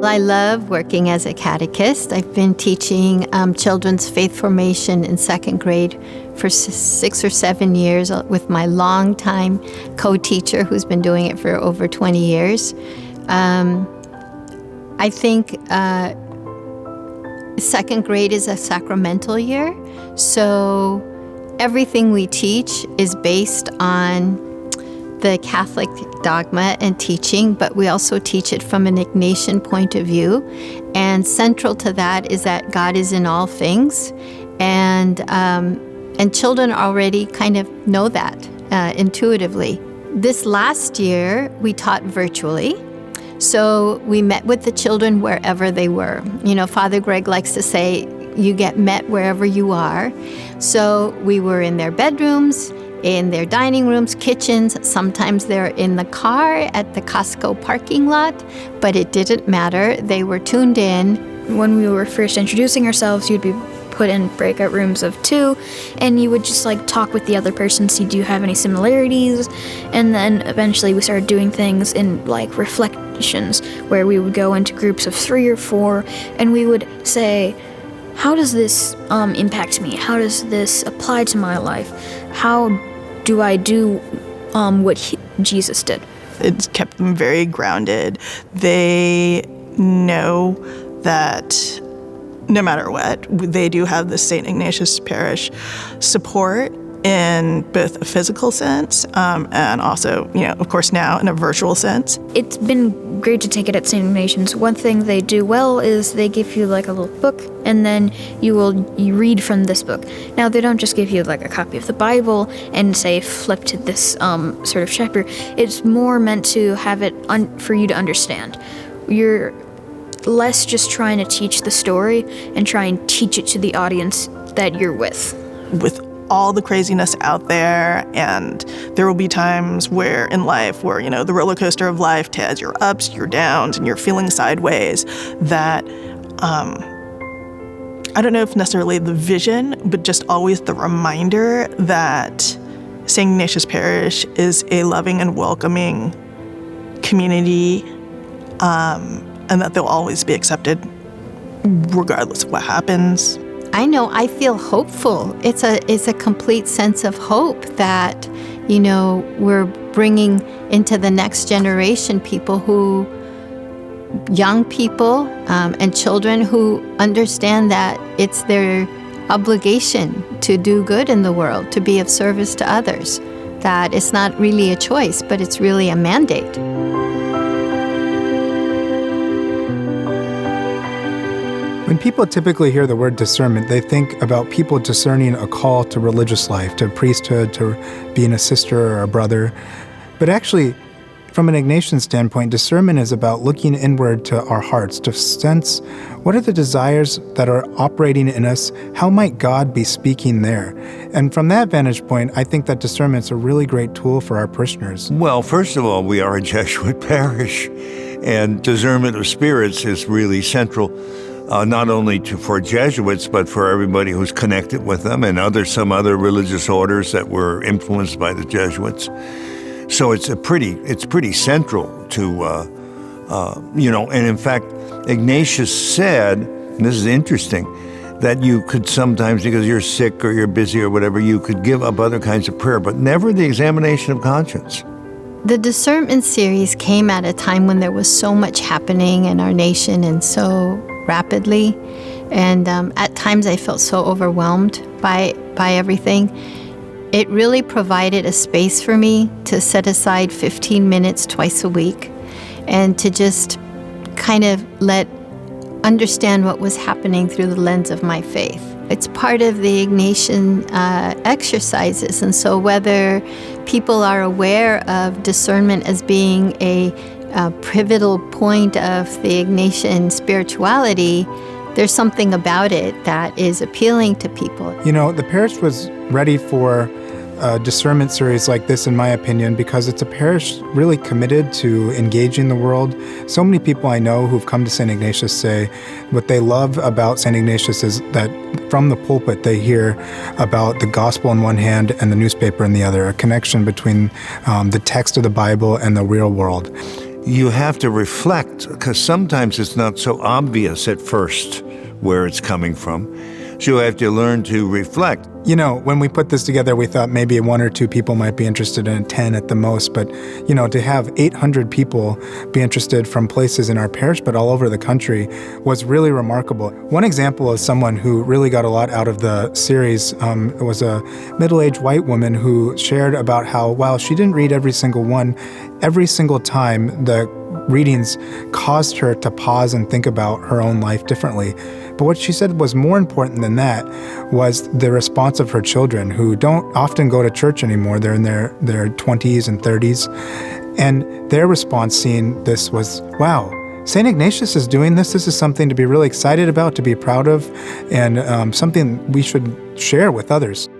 I love working as a catechist. I've been teaching children's faith formation in second grade for 6 or 7 years with my longtime co-teacher who's been doing it for over 20 years. I think second grade is a sacramental year, so everything we teach is based on the Catholic dogma and teaching, but we also teach it from an Ignatian point of view. And central to that is that God is in all things, and children already kind of know that intuitively. This last year, we taught virtually. So we met with the children wherever they were. You know, Father Greg likes to say, you get met wherever you are. So we were in their bedrooms, in their dining rooms, kitchens. Sometimes they're in the car at the Costco parking lot, but it didn't matter. They were tuned in. When we were first introducing ourselves, you'd be put in breakout rooms of 2, and you would just talk with the other person, see do you have any similarities, and then eventually we started doing things in reflections where we would go into groups of 3 or 4, and we would say, how does this impact me? How does this apply to my life? How do I do what Jesus did? It's kept them very grounded. They know that no matter what, they do have the St. Ignatius Parish support in both a physical sense and also, of course now in a virtual sense. It's been great to take it at St. Ignatius. One thing they do well is they give you a little book, and then you read from this book. Now, they don't just give you a copy of the Bible and say flip to this sort of chapter. It's more meant to have it for you to understand. You're less just trying to teach the story and try and teach it to the audience that you're with. With all the craziness out there, and there will be times in life where, the roller coaster of life has your ups, your downs, and you're feeling sideways, that I don't know if necessarily the vision, but just always the reminder that St. Ignatius Parish is a loving and welcoming community, and that they'll always be accepted regardless of what happens. I know, I feel hopeful. It's a complete sense of hope that, we're bringing into the next generation young people and children who understand that it's their obligation to do good in the world, to be of service to others, that it's not really a choice, but it's really a mandate. When people typically hear the word discernment, they think about people discerning a call to religious life, to priesthood, to being a sister or a brother. But actually, from an Ignatian standpoint, discernment is about looking inward to our hearts, to sense what are the desires that are operating in us, how might God be speaking there? And from that vantage point, I think that discernment is a really great tool for our parishioners. Well, first of all, we are a Jesuit parish, and discernment of spirits is really central. Not only for Jesuits, but for everybody who's connected with them and some other religious orders that were influenced by the Jesuits. So it's pretty central to, and in fact, Ignatius said, and this is interesting, that you could sometimes, because you're sick or you're busy or whatever, you could give up other kinds of prayer, but never the examination of conscience. The discernment series came at a time when there was so much happening in our nation and so rapidly, and at times I felt so overwhelmed by everything. It really provided a space for me to set aside 15 minutes twice a week and to just kind of understand what was happening through the lens of my faith. It's part of the Ignatian exercises, and so whether people are aware of discernment as being a pivotal point of the Ignatian spirituality, there's something about it that is appealing to people. The parish was ready for a discernment series like this, in my opinion, because it's a parish really committed to engaging the world. So many people I know who've come to St. Ignatius say what they love about St. Ignatius is that from the pulpit they hear about the gospel in one hand and the newspaper in the other, a connection between the text of the Bible and the real world. you have to reflect, because sometimes it's not so obvious at first where it's coming from. So you have to learn to reflect. You know, when we put this together, we thought maybe 1 or 2 people might be interested in it, 10 at the most. But, you know, to have 800 people be interested from places in our parish, but all over the country, was really remarkable. One example of someone who really got a lot out of the series was a middle-aged white woman who shared about how, while she didn't read every single one, every single time the readings caused her to pause and think about her own life differently. But what she said was more important than that was the response of her children, who don't often go to church anymore. They're in their 20s and 30s. And their response seeing this was, wow, St. Ignatius is doing this. This is something to be really excited about, to be proud of, and something we should share with others.